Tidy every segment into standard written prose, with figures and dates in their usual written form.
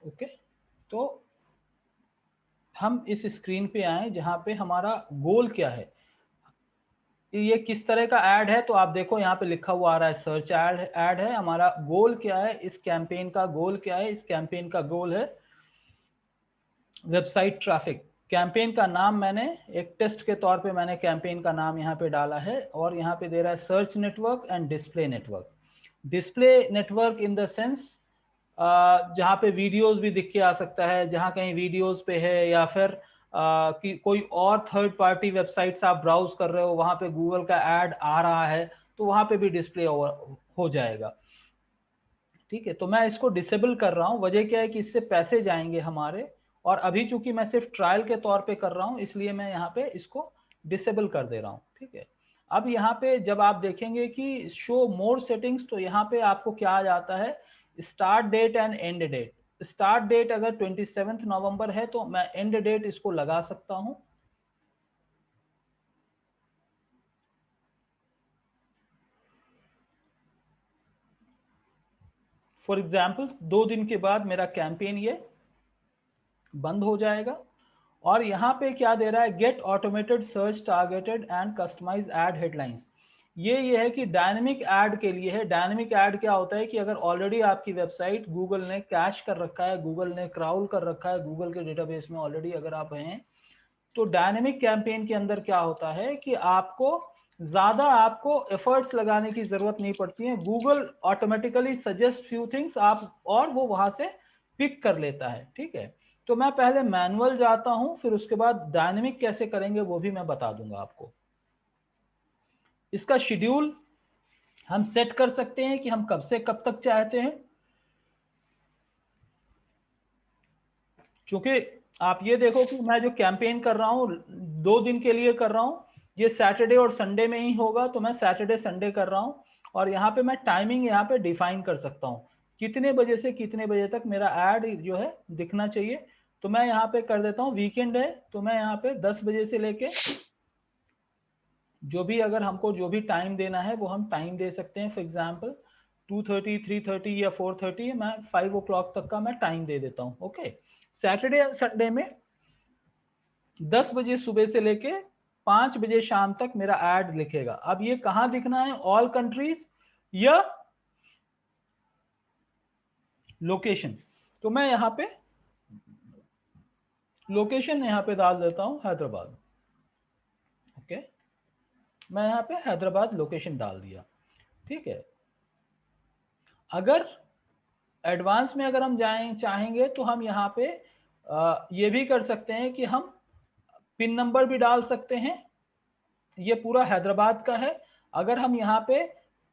Okay, तो हम इस स्क्रीन पे आए जहां पे हमारा गोल क्या है, ये किस तरह का ऐड है। तो आप देखो यहाँ पे लिखा हुआ आ रहा है सर्च ऐड है। हमारा गोल क्या है, इस कैंपेन का गोल क्या है, इस कैंपेन का गोल है वेबसाइट ट्रैफिक। कैंपेन का नाम मैंने एक टेस्ट के तौर पे मैंने कैंपेन का नाम यहाँ पे डाला है, और यहाँ पे दे रहा है search network and display network. Display network in the sense जहाँ पे वीडियोस भी दिख के आ सकता है, जहाँ कहीं वीडियोस पे है, या फिर कि कोई और थर्ड पार्टी वेबसाइट्स आप ब्राउज कर रहे हो, वहां पे गूगल का ऐड आ रहा है, तो वहां पे भी डिस्प्ले हो जाएगा। ठीक है, तो मैं इसको डिसेबल कर रहा हूँ। वजह क्या है कि इससे पैसे जाएंगे हमारे, और अभी चूंकि मैं सिर्फ ट्रायल के तौर पे कर रहा हूँ, इसलिए मैं यहाँ पे इसको डिसेबल कर दे रहा हूँ। ठीक है, अब यहाँ पे जब आप देखेंगे कि शो मोर सेटिंग्स, तो यहाँ पे आपको क्या आ जाता है, start date end end date. Start date अगर 27 नवंबर है तो मैं एंड डेट इसको लगा सकता हूँ। फॉर एग्जाम्पल 2 दिन के बाद मेरा कैंपेन ये बंद हो जाएगा। और यहाँ पे क्या दे रहा है, get automated search targeted and customize ad headlines. ये है कि डायनेमिक ऐड के लिए है। डायनेमिक ऐड क्या होता है कि अगर ऑलरेडी आपकी वेबसाइट गूगल ने कैश कर रखा है, गूगल ने क्राउल कर रखा है, गूगल के डेटाबेस में ऑलरेडी अगर आप हैं, तो डायनेमिक कैंपेन के अंदर क्या होता है कि आपको एफर्ट्स लगाने की जरूरत नहीं पड़ती है। Google automatically suggest few things आप, और वो वहां से पिक कर लेता है। ठीक है, तो मैं पहले मैनुअल जाता हूं, फिर उसके बाद डायनेमिक कैसे करेंगे वो भी मैं बता दूंगा आपको। इसका शेड्यूल हम सेट कर सकते हैं कि हम कब से कब तक चाहते हैं। क्योंकि आप ये देखो कि मैं जो कैंपेन कर रहा हूँ 2 दिन के लिए कर रहा हूँ, ये सैटरडे और संडे में ही होगा, तो मैं सैटरडे संडे कर रहा हूँ। और यहाँ पे मैं टाइमिंग यहाँ पे डिफाइन कर सकता हूँ, कितने बजे से कितने बजे तक मेरा ऐड जो है दिखना चाहिए। तो मैं यहाँ पे कर देता हूँ, वीकेंड है तो मैं यहाँ पे 10 बजे से लेके जो भी, अगर हमको जो भी टाइम देना है वो हम टाइम दे सकते हैं। फॉर एग्जाम्पल 2:30, 3:30 या 4:30, मैं 5 o'clock तक का मैं टाइम दे देता हूँ। ओके, सैटरडे संडे में 10 बजे सुबह से लेके 5 बजे शाम तक मेरा ऐड लिखेगा। अब ये कहां दिखना है, ऑल कंट्रीज या लोकेशन। तो मैं यहां पे लोकेशन यहां पे डाल देता हूं हैदराबाद। ओके, मैं यहां पे हैदराबाद लोकेशन डाल दिया। ठीक है, अगर एडवांस में अगर हम जाएं चाहेंगे तो हम यहाँ पे ये भी कर सकते हैं कि हम पिन नंबर भी डाल सकते हैं। ये पूरा हैदराबाद का है। अगर हम यहाँ पे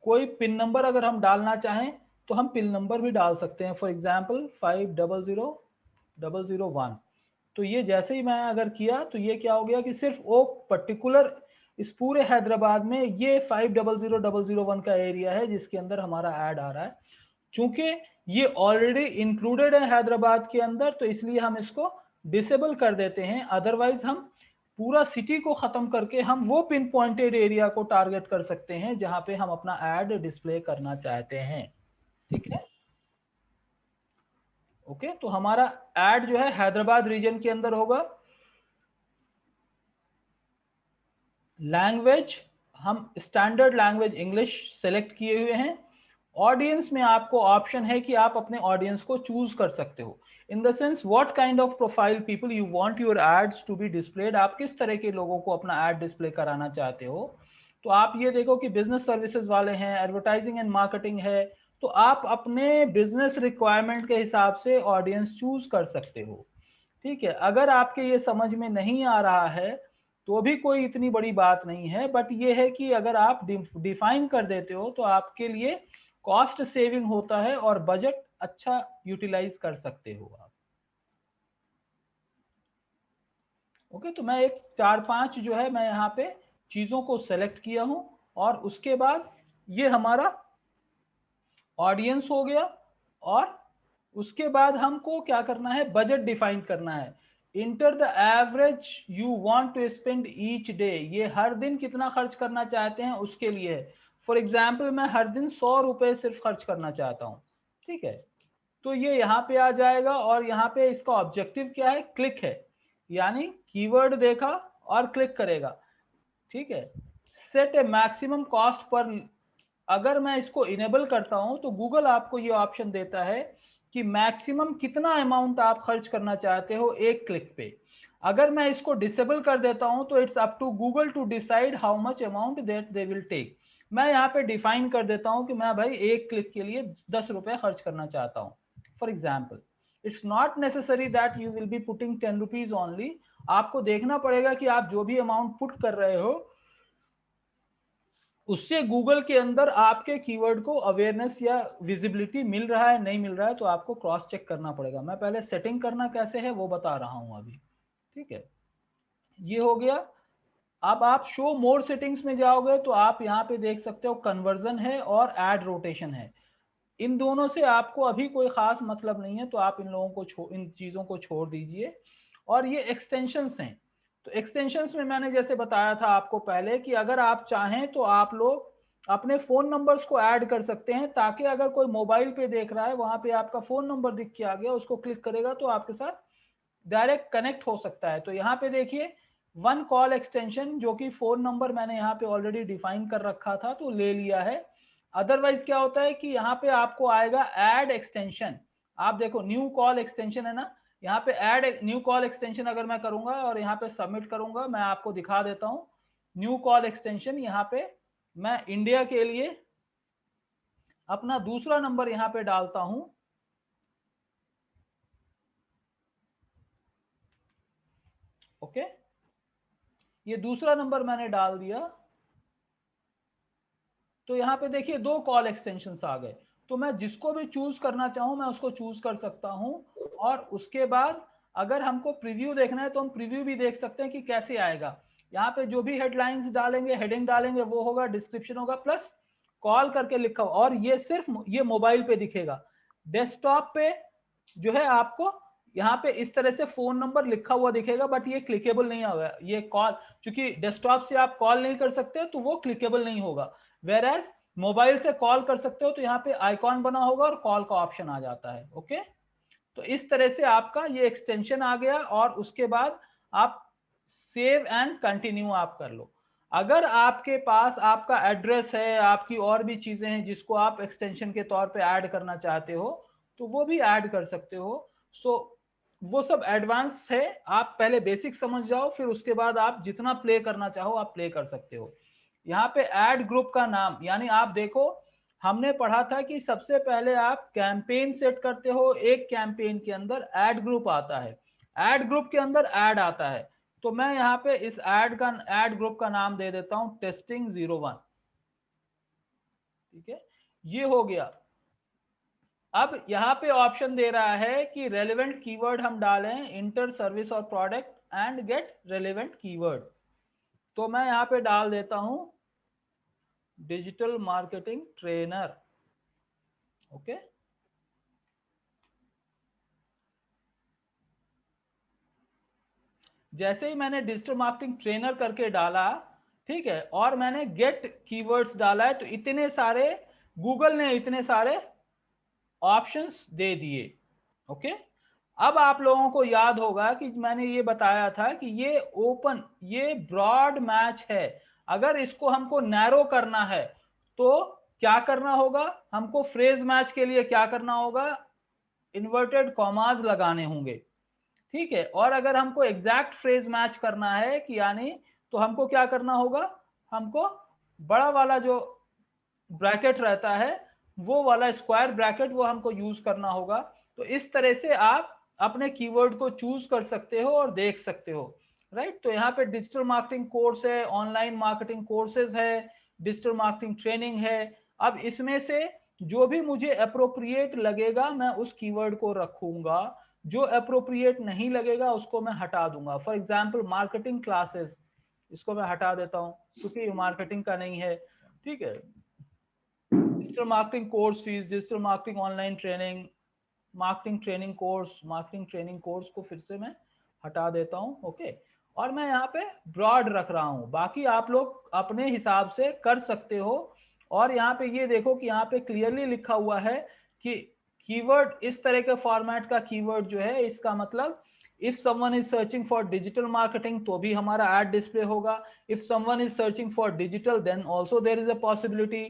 कोई पिन नंबर अगर हम डालना चाहें तो हम पिन नंबर भी डाल सकते हैं। For example 500001। तो ये जैसे ही मैं अगर किया तो ये क्या हो गया कि सिर्फ वो पर्टिकुलर इस पूरे हैदराबाद में ये 500001 का एरिया है जिसके अंदर हमारा ऐड आ रहा है। चूंकि ये ऑलरेडी इंक्लूडेड है हैदराबाद के अंदर, तो इसलिए हम इसको डिसेबल कर देते हैं। अदरवाइज हम पूरा सिटी को खत्म करके हम वो पिन पॉइंटेड एरिया को टारगेट कर सकते हैं जहां पे हम अपना ऐड डिस्प्ले करना चाहते हैं। ठीक है, ओके, तो हमारा ऐड जो है हैदराबाद रीजन के अंदर होगा। लैंग्वेज हम स्टैंडर्ड लैंग्वेज इंग्लिश सेलेक्ट किए हुए हैं। ऑडियंस में आपको ऑप्शन है कि आप अपने ऑडियंस को चूज कर सकते हो, in the sense what kind of profile people you want your ads to be displayed. आप किस तरह के लोगों को अपना एड डिस्प्ले कराना चाहते हो। तो आप ये देखो कि बिजनेस सर्विसेज वाले हैं, एडवर्टाइजिंग एंड मार्केटिंग है, तो आप अपने बिजनेस रिक्वायरमेंट के हिसाब से ऑडियंस चूज कर सकते हो। ठीक है, अगर आपके ये समझ में नहीं आ रहा है तो भी कोई इतनी बड़ी बात नहीं है, बट ये है कि अगर आप डिफाइन कर देते हो तो आपके लिए कॉस्ट सेविंग होता है और बजट अच्छा यूटिलाइज कर सकते हो आप। ओके, तो मैं एक 4-5 जो है मैं यहाँ पे चीजों को सेलेक्ट किया हूं, और उसके बाद ये हमारा ऑडियंस हो गया। और उसके बाद हमको क्या करना है, बजट डिफाइन करना है। Enter the average you want to spend each day, ये हर दिन कितना खर्च करना चाहते हैं उसके लिए है। फॉर एग्जाम्पल मैं हर दिन 100 रुपए सिर्फ खर्च करना चाहता हूँ। ठीक है, तो ये यहाँ पे आ जाएगा और यहाँ पे इसका ऑब्जेक्टिव क्या है, क्लिक है, यानी कीवर्ड देखा और क्लिक करेगा, ठीक है। सेट ए मैक्सिमम कॉस्ट पर, अगर मैं इसको इनेबल करता हूं तो गूगल आपको ये ऑप्शन देता है कि मैक्सिमम कितना अमाउंट आप खर्च करना चाहते हो एक क्लिक पे। अगर मैं इसको डिसेबल कर देता हूं तो it's up to Google to decide how much amount that they will take. मैं यहाँ पे डिफाइन कर देता हूं कि मैं भाई एक क्लिक के लिए 10 रुपए खर्च करना चाहता हूं for example. It's not necessary that you will be putting 10 rupees only. आपको देखना पड़ेगा कि आप जो भी अमाउंट पुट कर रहे हो उससे गूगल के अंदर आपके कीवर्ड को अवेयरनेस या विजिबिलिटी मिल रहा है नहीं मिल रहा है, तो आपको क्रॉस चेक करना पड़ेगा। मैं पहले सेटिंग करना कैसे है वो बता रहा हूं अभी, ठीक है। ये हो गया। अब आप शो मोर सेटिंग्स में जाओगे तो आप यहाँ पे देख सकते हो कन्वर्जन है और एड रोटेशन है। इन दोनों से आपको अभी कोई खास मतलब नहीं है, तो आप इन लोगों को इन चीजों को छोड़ दीजिए। और ये एक्सटेंशंस हैं, तो एक्सटेंशंस में मैंने जैसे बताया था आपको पहले कि अगर आप चाहें तो आप लोग अपने फोन नंबर्स को ऐड कर सकते हैं, ताकि अगर कोई मोबाइल पे देख रहा है वहां पे आपका फोन नंबर दिख के आ गया, उसको क्लिक करेगा तो आपके साथ डायरेक्ट कनेक्ट हो सकता है। तो यहाँ पे देखिए वन कॉल एक्सटेंशन, जो कि फोन नंबर मैंने यहाँ पे ऑलरेडी डिफाइन कर रखा था तो ले लिया है। अदरवाइज क्या होता है कि यहाँ पे आपको आएगा ऐड एक्सटेंशन। आप देखो न्यू कॉल एक्सटेंशन है ना, यहाँ पे ऐड न्यू कॉल एक्सटेंशन अगर मैं करूंगा और यहाँ पे सबमिट करूंगा, मैं आपको दिखा देता हूँ न्यू कॉल एक्सटेंशन। यहाँ पे मैं इंडिया के लिए अपना दूसरा नंबर यहाँ पे डालता हूं, ओके। ये दूसरा नंबर मैंने डाल दिया, तो यहाँ पे देखिए दो कॉल एक्सटेंशंस आ गए। तो मैं जिसको भी चूज करना चाहूं मैं उसको चूज कर सकता हूं। और उसके बाद अगर हमको प्रीव्यू देखना है तो हम प्रीव्यू भी देख सकते हैं कि कैसे आएगा। यहाँ पे जो भी हेडलाइंस डालेंगे, हेडिंग डालेंगे, वो होगा, डिस्क्रिप्शन होगा, प्लस कॉल करके लिखा हुआ। और ये सिर्फ ये मोबाइल पे दिखेगा। डेस्कटॉप पे जो है आपको यहाँ पे इस तरह से फोन नंबर लिखा हुआ दिखेगा, बट ये क्लिकेबल नहीं होगा। ये कॉल, क्योंकि डेस्कटॉप से आप कॉल नहीं कर सकते तो वो क्लिकेबल नहीं होगा। वेर एज मोबाइल से कॉल कर सकते हो तो यहाँ पे आइकॉन बना होगा और कॉल का ऑप्शन आ जाता है, ओके। तो इस तरह से आपका ये एक्सटेंशन आ गया और उसके बाद आप सेव एंड कंटिन्यू आप कर लो। अगर आपके पास आपका एड्रेस है, आपकी और भी चीजें हैं जिसको आप एक्सटेंशन के तौर पे ऐड करना चाहते हो तो वो भी ऐड कर सकते हो। सो वो सब एडवांस है, आप पहले बेसिक समझ जाओ, फिर उसके बाद आप जितना प्ले करना चाहो आप प्ले कर सकते हो। यहाँ पे ऐड ग्रुप का नाम, यानी आप देखो हमने पढ़ा था कि सबसे पहले आप कैंपेन सेट करते हो, एक कैंपेन के अंदर ऐड ग्रुप आता है, ऐड ग्रुप के अंदर ऐड आता है। तो मैं यहाँ पे इस ऐड ग्रुप का नाम दे देता हूं टेस्टिंग 01, ठीक है। ये हो गया। अब यहाँ पे ऑप्शन दे रहा है कि रेलेवेंट कीवर्ड हम डालें, इंटर सर्विस और product and get relevant keyword. तो मैं यहाँ पे डाल देता हूं डिजिटल मार्केटिंग ट्रेनर, ओके। जैसे ही मैंने डिजिटल मार्केटिंग ट्रेनर करके डाला, ठीक है, और मैंने गेट कीवर्ड्स डाला है, तो इतने सारे गूगल ने इतने सारे ऑप्शंस दे दिए, ओके। अब आप लोगों को याद होगा कि मैंने ये बताया था कि ये ओपन, ये ब्रॉड मैच है। अगर इसको हमको नैरो करना है तो क्या करना होगा, हमको फ्रेज मैच के लिए क्या करना होगा, इन्वर्टेड कॉमास लगाने होंगे, ठीक है। और अगर हमको एग्जैक्ट फ्रेज मैच करना है कि यानी, तो हमको क्या करना होगा, हमको बड़ा वाला जो ब्रैकेट रहता है, वो वाला स्क्वायर ब्रैकेट वो हमको यूज करना होगा। तो इस तरह से आप अपने कीवर्ड को चूज कर सकते हो और देख सकते हो, राइट। तो यहाँ पे डिजिटल मार्केटिंग कोर्स है, ऑनलाइन मार्केटिंग कोर्सेज है, डिजिटल मार्केटिंग ट्रेनिंग है। अब इसमें से जो भी मुझे अप्रोप्रिएट लगेगा मैं उस कीवर्ड को रखूंगा, जो अप्रोप्रिएट नहीं लगेगा उसको मैं हटा दूंगा। फॉर एग्जाम्पल मार्केटिंग क्लासेस, इसको मैं हटा देता हूँ क्योंकि ये मार्केटिंग का नहीं है, ठीक है। Digital marketing course fees, digital marketing online training, marketing training course को फिर से मैं हटा देता हूं, ओके। और मैं यहाँ पे ब्रॉड रख रहा हूं, बाकी आप लोग अपने हिसाब से कर सकते हो। और यहाँ पे ये देखो कि यहाँ पे क्लियरली लिखा हुआ है कि कीवर्ड इस तरह के फॉर्मेट का कीवर्ड जो है, इसका मतलब if someone is searching for digital marketing तो भी हमारा एड डिस्प्ले होगा, if someone is searching for digital then also there is a possibility,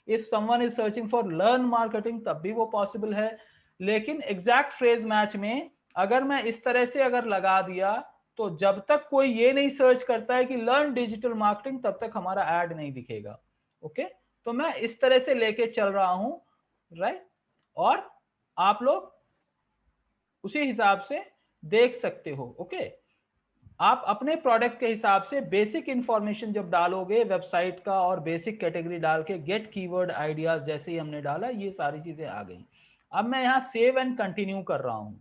if someone is searching for learn marketing तब भी वो पॉसिबल है। लेकिन एग्जैक्ट फ्रेज मैच में अगर मैं इस तरह से अगर लगा दिया तो जब तक कोई ये नहीं सर्च करता है कि लर्न डिजिटल मार्केटिंग तब तक हमारा ऐड नहीं दिखेगा। ओके, तो मैं इस तरह से लेके चल रहा हूं, राइट, और आप लोग उसी हिसाब से देख सकते हो। ओके, आप अपने प्रोडक्ट के हिसाब से बेसिक इंफॉर्मेशन जब डालोगे वेबसाइट का और बेसिक कैटेगरी डाल के गेट कीवर्ड आइडियाज जैसे ही हमने डाला ये सारी चीजें आ गई। अब मैं यहां सेव एंड कंटिन्यू कर रहा हूं।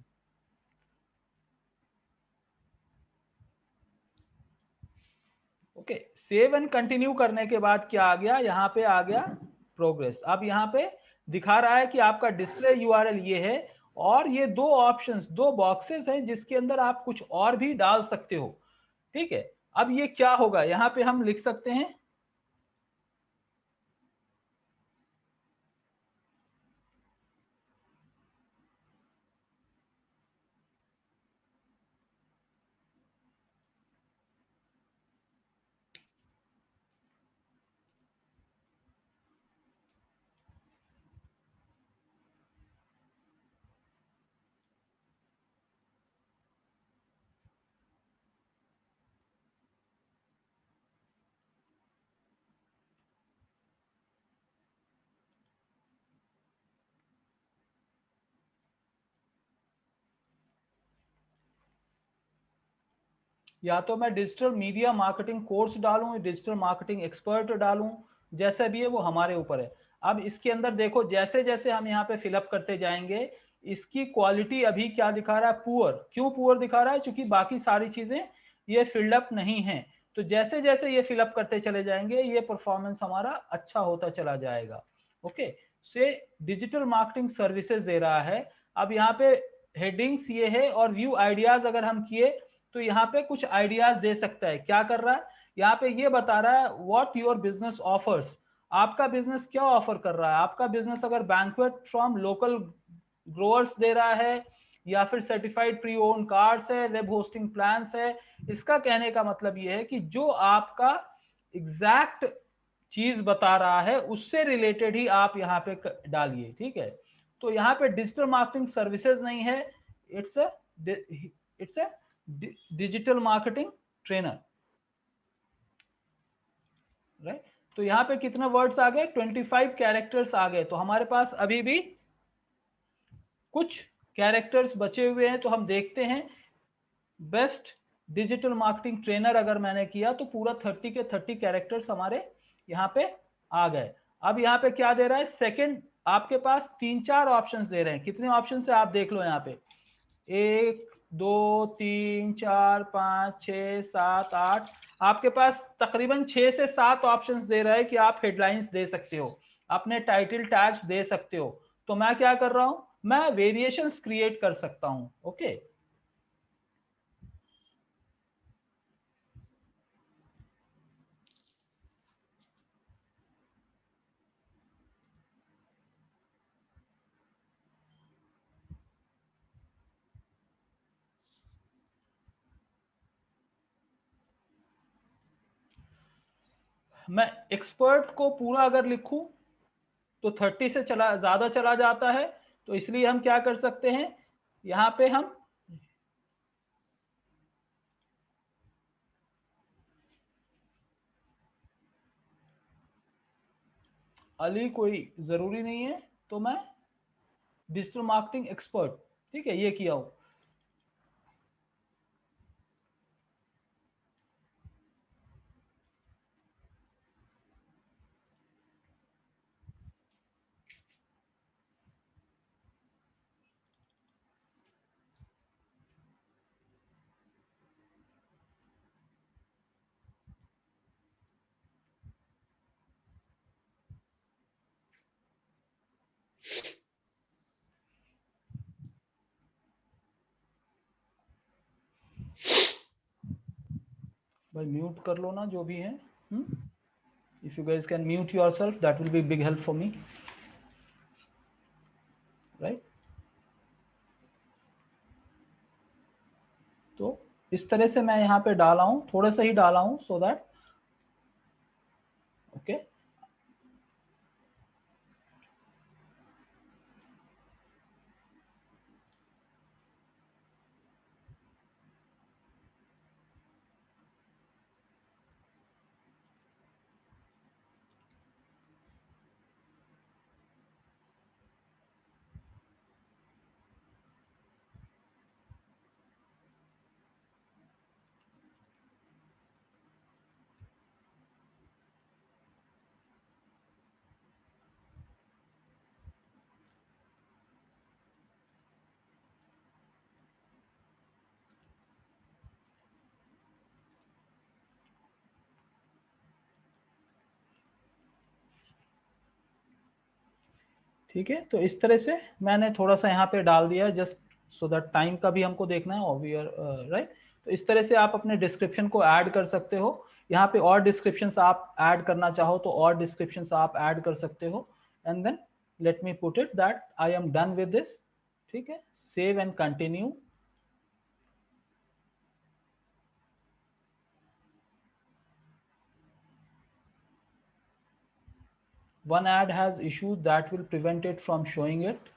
ओके, सेव एंड कंटिन्यू करने के बाद क्या आ गया, यहाँ पे आ गया प्रोग्रेस। अब यहाँ पे दिखा रहा है कि आपका डिस्प्ले यूआरएल ये है और ये दो ऑप्शंस, दो बॉक्सेस हैं जिसके अंदर आप कुछ और भी डाल सकते हो। ठीक है, अब ये क्या होगा, यहाँ पे हम लिख सकते हैं या तो मैं डिजिटल मीडिया मार्केटिंग कोर्स डालूं, डिजिटल मार्केटिंग एक्सपर्ट डालूं, जैसा भी है वो हमारे ऊपर है। अब इसके अंदर देखो जैसे जैसे हम यहाँ पे फिलअप करते जाएंगे इसकी क्वालिटी अभी क्या दिखा रहा है, पुअर। क्यों पुअर दिखा रहा है, क्योंकि बाकी सारी चीजें ये फिल्डअप नहीं है। तो जैसे जैसे ये फिलअप करते चले जाएंगे ये परफॉर्मेंस हमारा अच्छा होता चला जाएगा। ओके, से डिजिटल मार्केटिंग सर्विसेज दे रहा है। अब यहाँ पे हेडिंग्स ये है और व्यू आइडियाज अगर हम किए तो यहाँ पे कुछ आइडियाज दे सकता है। क्या कर रहा है, यहाँ पे ये बता रहा है व्हाट योर बिजनेस ऑफर्स, आपका बिजनेस क्या ऑफर कर रहा है। आपका बिजनेस अगर बैंक्वेट फ्रॉम लोकल ग्रोअर्स दे रहा है या फिर सर्टिफाइड प्री ओन कार्स है, वेब होस्टिंग प्लान्स है, इसका कहने का मतलब ये है कि जो आपका एग्जैक्ट चीज बता रहा है उससे रिलेटेड ही आप यहाँ पे डालिए। ठीक है, तो यहाँ पे डिजिटल मार्केटिंग सर्विसेज नहीं है, it's a digital marketing trainer, right. तो यहाँ पे कितना वर्ड्स आ गए, 25 कैरेक्टर्स आ गए। तो हमारे पास अभी भी कुछ कैरेक्टर्स बचे हुए हैं। तो हम देखते हैं बेस्ट डिजिटल मार्केटिंग ट्रेनर अगर मैंने किया तो पूरा 30 के 30 कैरेक्टर्स हमारे यहाँ पे आ गए। अब यहाँ पे क्या दे रहा है, सेकंड आपके पास 3-4 ऑप्शंस दे रहे हैं। कितने ऑप्शंस है आप देख लो यहाँ पे, 1 2 3 4 5 6 7 8, आपके पास तकरीबन 6 से 7 ऑप्शंस दे रहा है कि आप हेडलाइंस दे सकते हो, अपने टाइटल टैग्स दे सकते हो। तो मैं क्या कर रहा हूं, मैं वेरिएशंस क्रिएट कर सकता हूं। ओके, मैं एक्सपर्ट को पूरा अगर लिखूं तो 30 से चला ज्यादा चला जाता है। तो इसलिए हम क्या कर सकते हैं, यहाँ पे हम अली कोई जरूरी नहीं है, तो मैं डिजिटल मार्केटिंग एक्सपर्ट, ठीक है, ये किया हूं। भाई म्यूट कर लो ना जो भी है। If you guys can mute yourself that will be big help for me, right. इस तरह से मैं यहाँ पे डाला हूँ, थोड़ा सा ही डाला हूँ, सो दैट ओके। ठीक है, तो इस तरह से मैंने थोड़ा सा यहाँ पे डाल दिया, जस्ट सो दैट टाइम का भी हमको देखना है, और वी आर राइट। तो इस तरह से आप अपने डिस्क्रिप्शन को ऐड कर सकते हो। यहाँ पे और डिस्क्रिप्शंस आप ऐड करना चाहो तो और डिस्क्रिप्शंस आप ऐड कर सकते हो। And then let me put it that I am done with this. ठीक है, save and continue. One ad has issues that will prevent it from showing it.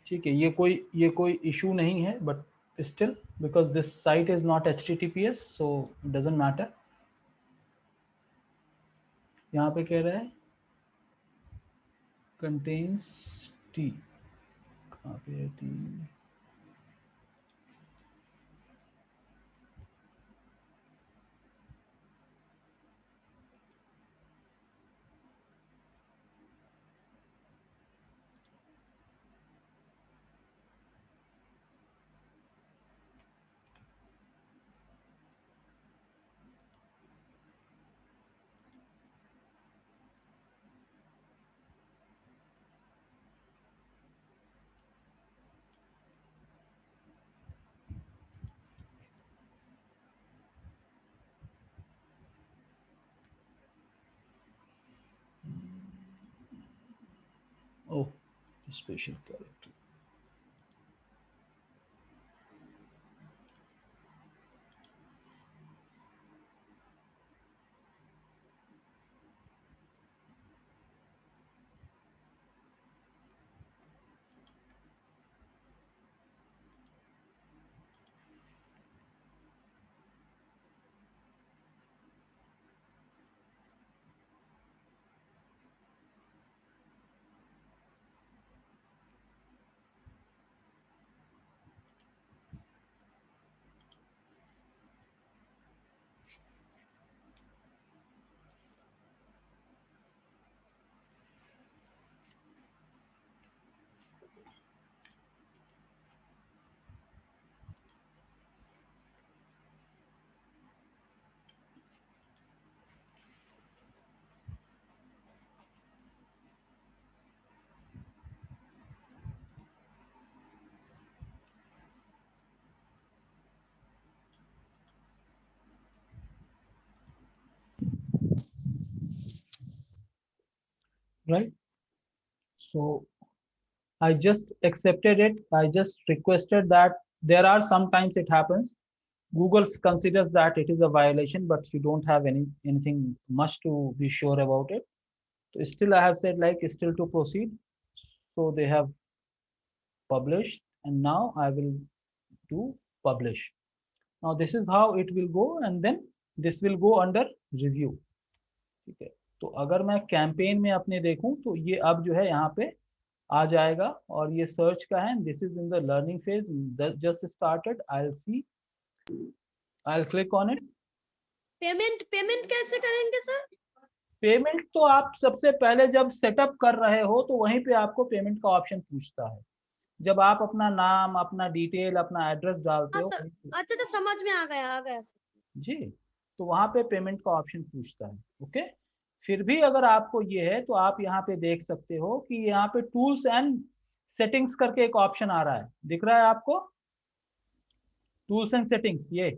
ठीक है, ये कोई इशू नहीं है, but still because this site is not HTTPS, so doesn't matter. यहाँ पे कह रहा है कंटेन्स टी, कहाँ पे है T? Oh, special character. Right, so I just accepted it. I just requested that. There are sometimes it happens, Google considers that it is a violation, but you don't have anything much to be sure about it. So still I have said like still to proceed. So they have published, and now I will do publish. Now this is how it will go, and then this will go under review. ठीक है, तो अगर मैं campaign में अपने देखूं तो ये अब जो है यहाँ पे आ जाएगा, और ये सर्च का है। This is in the learning phase, just started. I will click on it. Payment payment कैसे करेंगे सर? पेमेंट तो आप सबसे पहले जब सेटअप कर रहे हो तो वहीं पे आपको पेमेंट का ऑप्शन पूछता है। जब आप अपना नाम, अपना डिटेल, अपना एड्रेस डालते हाँ हो सर, अच्छा तो समझ में आ गया सर। जी, तो वहां पे पेमेंट का ऑप्शन पूछता है। ओके, फिर भी अगर आपको ये है तो आप यहाँ पे देख सकते हो कि यहाँ पे टूल्स एंड सेटिंग्स करके एक ऑप्शन आ रहा है, दिख रहा है आपको? टूल्स एंड सेटिंग्स, ये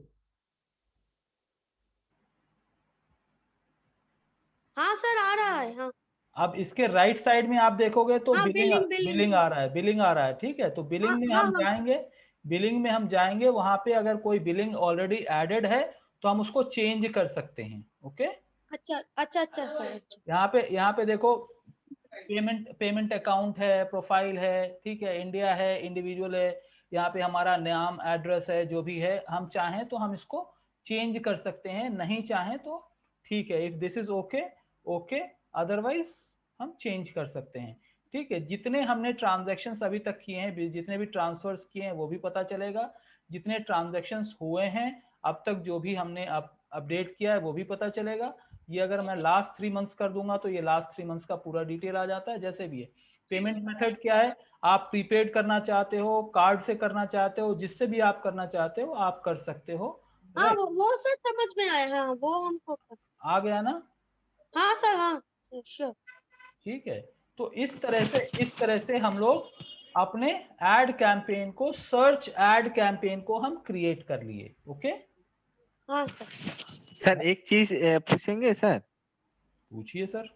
हाँ सर आ रहा है। हाँ अब इसके राइट साइड में आप देखोगे तो हाँ, बिलिंग बिलिंग बिलिंग। बिलिंग आ रहा है, बिलिंग आ रहा है, ठीक है। तो हाँ बिलिंग में हाँ हम हाँ। जाएंगे, बिलिंग में हम जाएंगे, वहां पे अगर कोई बिलिंग ऑलरेडी एडेड है तो हम उसको चेंज कर सकते हैं। ओके, अच्छा अच्छा अच्छा सर, अच्छा। यहाँ पे देखो, पेमेंट पेमेंट अकाउंट है, प्रोफाइल है, ठीक है, इंडिया है, इंडिविजुअल है, यहाँ पे हमारा नाम एड्रेस है, जो भी है, हम चाहें तो हम इसको चेंज कर सकते हैं, नहीं चाहें तो ठीक है, if this is okay okay, otherwise हम चेंज कर सकते हैं। ठीक है, जितने हमने ट्रांजेक्शन अभी तक किए हैं, जितने भी ट्रांसफर्स किए हैं वो भी पता चलेगा, जितने ट्रांजेक्शन हुए हैं अब तक, जो भी हमने अपडेट किया है वो भी पता चलेगा। ये अगर मैं लास्ट 3 मंथ्स कर दूंगा तो ये लास्ट 3 मंथ्स का पूरा डिटेल आ जाता है। जैसे भी है, पेमेंट मेथड क्या है, आप प्रीपेड करना चाहते हो, कार्ड से करना चाहते हो, जिससे भी आप करना चाहते हो आप कर सकते हो। हाँ राइट, वो सर समझ में आया, हाँ वो हमको। आ गया ना? हाँ सर, हाँ सर, श्योर। ठीक है, तो इस तरह से हम लोग अपने एड कैंपेन को, सर्च एड कैंपेन को हम क्रिएट कर लिए। ओके, हाँ सर। सर एक चीज पूछेंगे सर? पूछिए सर।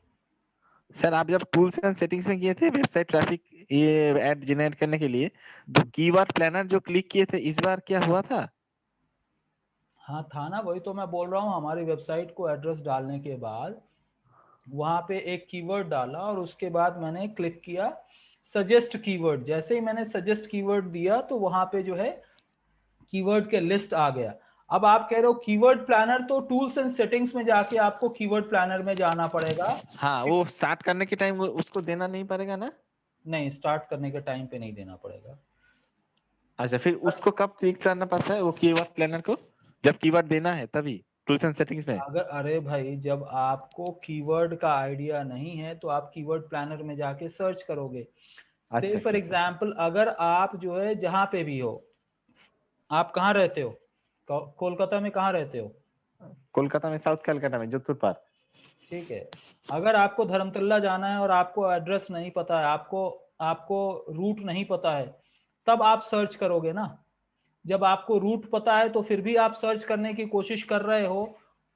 सर आप जब टूल्स एंड सेटिंग्स में किए थे वेबसाइट ट्रैफिक ये ऐड जनरेट करने के लिए, तो कीवर्ड प्लानर जो क्लिक किए थे इस बार क्या हुआ था? हाँ था ना, वही तो मैं बोल रहा हूँ, हमारी वेबसाइट को एड्रेस डालने के बाद वहां पे एक कीवर्ड डाला और उसके बाद मैंने क्लिक किया सजेस्ट कीवर्ड। जैसे ही मैंने सजेस्ट कीवर्ड दिया तो वहां पे जो है कीवर्ड के लिस्ट आ गया। अब आप कह रहे हो कीवर्ड प्लानर, तो टूल्स एंड सेटिंग्स में जाके आपको कीवर्ड प्लानर में जाना पड़ेगा। हाँ, वो स्टार्ट करने के टाइम उसको देना नहीं पड़ेगा ना? नहीं, स्टार्ट करने के टाइम पे नहीं देना पड़ेगा। अच्छा, फिर उसको कब क्लिक करना पड़ता है वो कीवर्ड प्लानर को? जब कीवर्ड देना है तभी टूल्स एंड सेटिंग्स में? अगर, अरे भाई, जब आपको कीवर्ड का आइडिया नहीं है तो आप कीवर्ड प्लानर में जाके सर्च करोगे। से अच्छा फॉर अच्छा अच्छा अच्छा। एग्जाम्पल, अगर आप जो है जहां पे भी हो, आप कहाँ रहते हो, कोलकाता में कहाँ रहते हो? कोलकाता में, साउथ कलकत्ता में, जोधपुर पार। ठीक है, अगर आपको धर्मतल्ला जाना है और आपको एड्रेस नहीं पता है, आपको आपको रूट नहीं पता है, तब आप सर्च करोगे ना। जब आपको रूट पता है तो फिर भी आप सर्च करने की कोशिश कर रहे हो,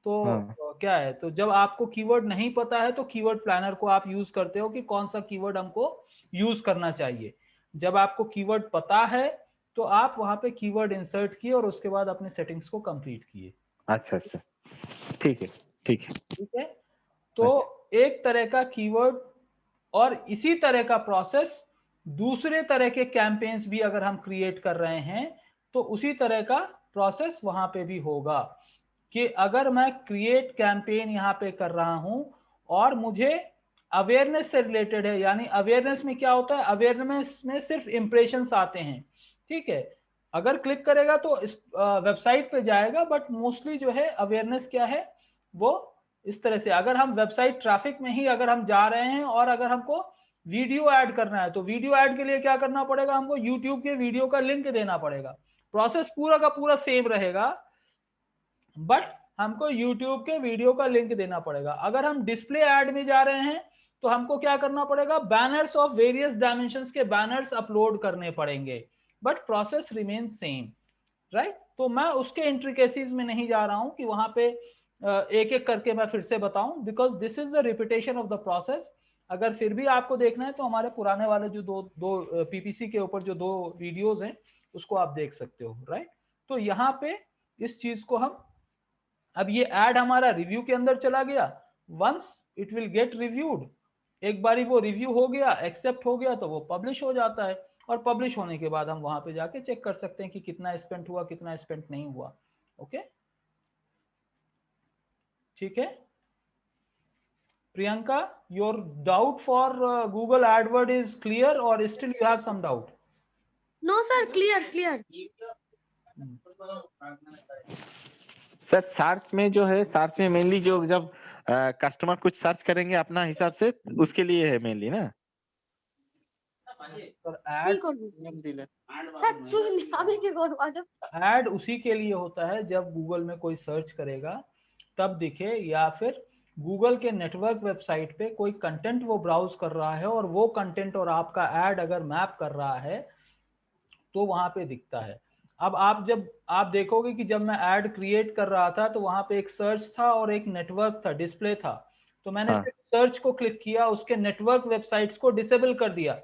तो हाँ। क्या है, तो जब आपको कीवर्ड नहीं पता है तो कीवर्ड प्लानर को आप यूज करते हो कि कौन सा कीवर्ड हमको यूज करना चाहिए। जब आपको कीवर्ड पता है तो आप वहां पे कीवर्ड इंसर्ट किए और उसके बाद अपने सेटिंग्स को कंप्लीट किए। अच्छा अच्छा, ठीक है ठीक है। ठीक है, तो अच्छा एक तरह का कीवर्ड, और इसी तरह का प्रोसेस दूसरे तरह के कैंपेन्स भी अगर हम क्रिएट कर रहे हैं तो उसी तरह का प्रोसेस वहां पे भी होगा। कि अगर मैं क्रिएट कैंपेन यहाँ पे कर रहा हूं और मुझे अवेयरनेस से रिलेटेड है, यानी अवेयरनेस में क्या होता है, अवेयरनेस में सिर्फ इंप्रेशंस आते हैं। ठीक है, अगर क्लिक करेगा तो इस वेबसाइट पे जाएगा, बट मोस्टली जो है अवेयरनेस क्या है वो इस तरह से। अगर हम वेबसाइट ट्रैफिक में ही अगर हम जा रहे हैं और अगर हमको वीडियो ऐड करना है तो वीडियो ऐड के लिए क्या करना पड़ेगा, हमको यूट्यूब के वीडियो का लिंक देना पड़ेगा। प्रोसेस पूरा का पूरा सेम रहेगा, बट हमको YouTube के वीडियो का लिंक देना पड़ेगा। अगर हम डिस्प्ले ऐड में जा रहे हैं तो हमको क्या करना पड़ेगा, बैनर्स ऑफ वेरियस डायमेंशंस के बैनर्स अपलोड करने पड़ेंगे, but process remain same. Right, तो मैं उसके इंट्रिकेसीज में नहीं जा रहा हूं कि वहां पे एक एक करके मैं फिर से बताऊं, because this is the repetition of the process. अगर फिर भी आपको देखना है तो हमारे पुराने वाले जो दो पीपीसी के ऊपर जो 2 वीडियोस हैं उसको आप देख सकते हो। राइट, तो यहाँ पे इस चीज को हम, अब ये ऐड हमारा रिव्यू के अंदर चला गया, once it will get reviewed, एक बारी वो रिव्यू हो गया, एक्सेप्ट हो गया, तो वो पब्लिश हो जाता है। और पब्लिश होने के बाद हम वहां पे जाके चेक कर सकते हैं कि कितना स्पेंट हुआ, कितना स्पेंट नहीं हुआ। ओके, ठीक है। Priyanka, your doubt for Google AdWords is clear और still you have some doubt? No sir, clear clear. Sir, search में जो है, सर्च में मेनली जो जब कस्टमर कुछ सर्च करेंगे अपना हिसाब से, उसके लिए है मेनली ना? ऐड उसी के लिए होता है जब गूगल में कोई सर्च करेगा तब दिखे, या फिर गूगल के नेटवर्क वेबसाइट पे कोई कंटेंट वो ब्राउज कर रहा है और वो कंटेंट और आपका ऐड अगर मैप कर रहा है तो वहां पे दिखता है। अब जब आप देखोगे कि जब मैं ऐड क्रिएट कर रहा था तो वहां पे एक सर्च था और एक नेटवर्क था, डिस्प्ले था। तो मैंने हाँ। सिर्फ सर्च को क्लिक किया, उसके नेटवर्क वेबसाइट्स को डिसेबल कर दिया।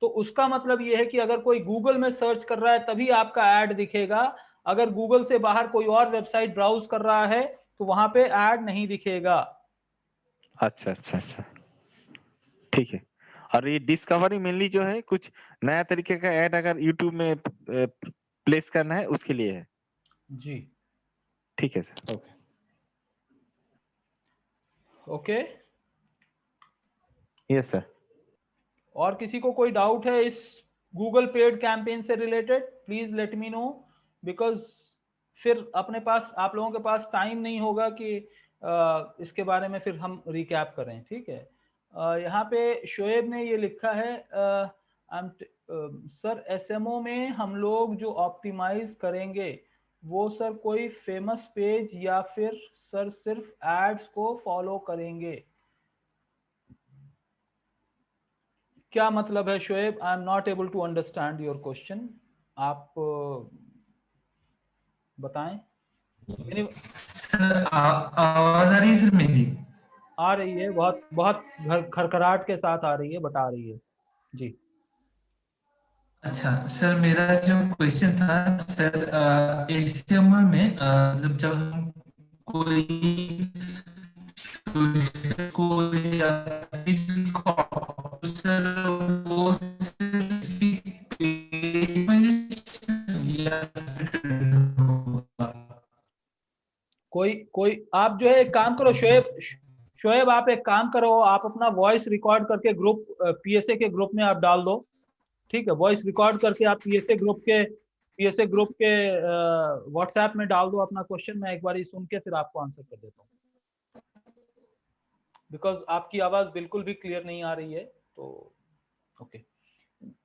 तो उसका मतलब ये है कि अगर कोई गूगल में सर्च कर रहा है तभी आपका ऐड दिखेगा। अगर गूगल से बाहर कोई और वेबसाइट ब्राउज कर रहा है तो वहां पे ऐड नहीं दिखेगा। अच्छा अच्छा अच्छा, ठीक है। और ये डिस्कवरी मेनली जो है कुछ नया तरीके का ऐड अगर यूट्यूब में प्लेस करना है उसके लिए है। जी। ठीक है sir, okay. Okay. Yes sir. और किसी को कोई डाउट है इस गूगल पेड कैंपेन से related, please let me know, because फिर अपने पास, आप लोगों के पास टाइम नहीं होगा कि इसके बारे में फिर हम रिकैप करें। ठीक है। यहाँ पे शोएब ने ये लिखा है, सर एसएमओ में हम लोग जो ऑप्टिमाइज करेंगे वो सर कोई फेमस पेज या फिर सर सिर्फ एड्स को फॉलो करेंगे? क्या मतलब है Shoaib? I am not able to understand your question. आप बताएं। सर आवाज आ रही है सर मेरी? आ रही है, बहुत बहुत खरखराहट के साथ आ रही है, बता रही है जी। अच्छा सर, मेरा जो क्वेश्चन था सर, एचटीएमएल में मतलब जब हम कोई को या किसी को, तो सर वो सिर्फ पेज में या होगा? कोई कोई आप जो है एक काम करो शोएब, शोएब आप एक काम करो, आप अपना वॉइस रिकॉर्ड करके ग्रुप पीएसए के ग्रुप में आप डाल दो। ठीक है, वॉइस रिकॉर्ड करके आप पीएसए ग्रुप के व्हाट्सएप में डाल दो अपना क्वेश्चन। मैं एक बार सुन के फिर आपको आंसर कर देता हूँ, बिकॉज आपकी आवाज बिल्कुल भी क्लियर नहीं आ रही है। तो ओके,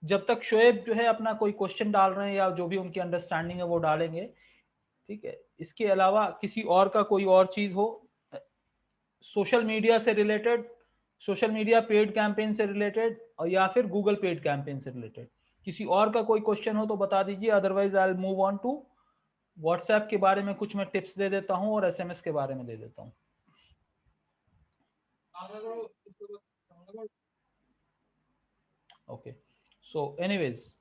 जब तक शोएब जो है अपना कोई क्वेश्चन डाल रहे हैं या जो भी उनकी अंडरस्टैंडिंग है वो डालेंगे। ठीक है, इसके अलावा किसी और का कोई और चीज हो सोशल मीडिया से related, social media paid campaign से रिलेटेड और या फिर गूगल पेड कैंपेन से रिलेटेड, किसी और का कोई क्वेश्चन हो तो बता दीजिए, otherwise I will move on to WhatsApp के बारे में कुछ मैं टिप्स दे देता हूँ और एसएमएस के बारे में दे देता हूँ। ओके, सो एनीवेज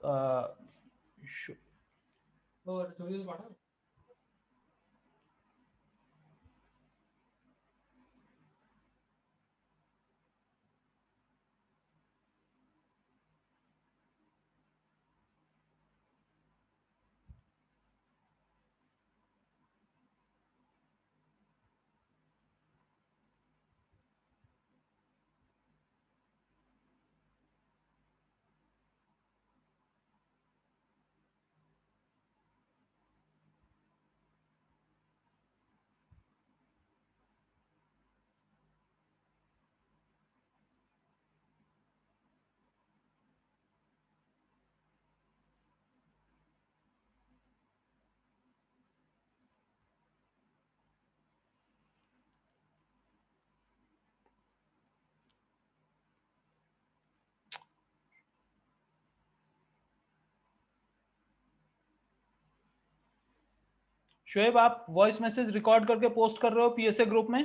शोएब आप वॉइस मैसेज रिकॉर्ड करके पोस्ट कर रहे हो पीएसए ग्रुप में?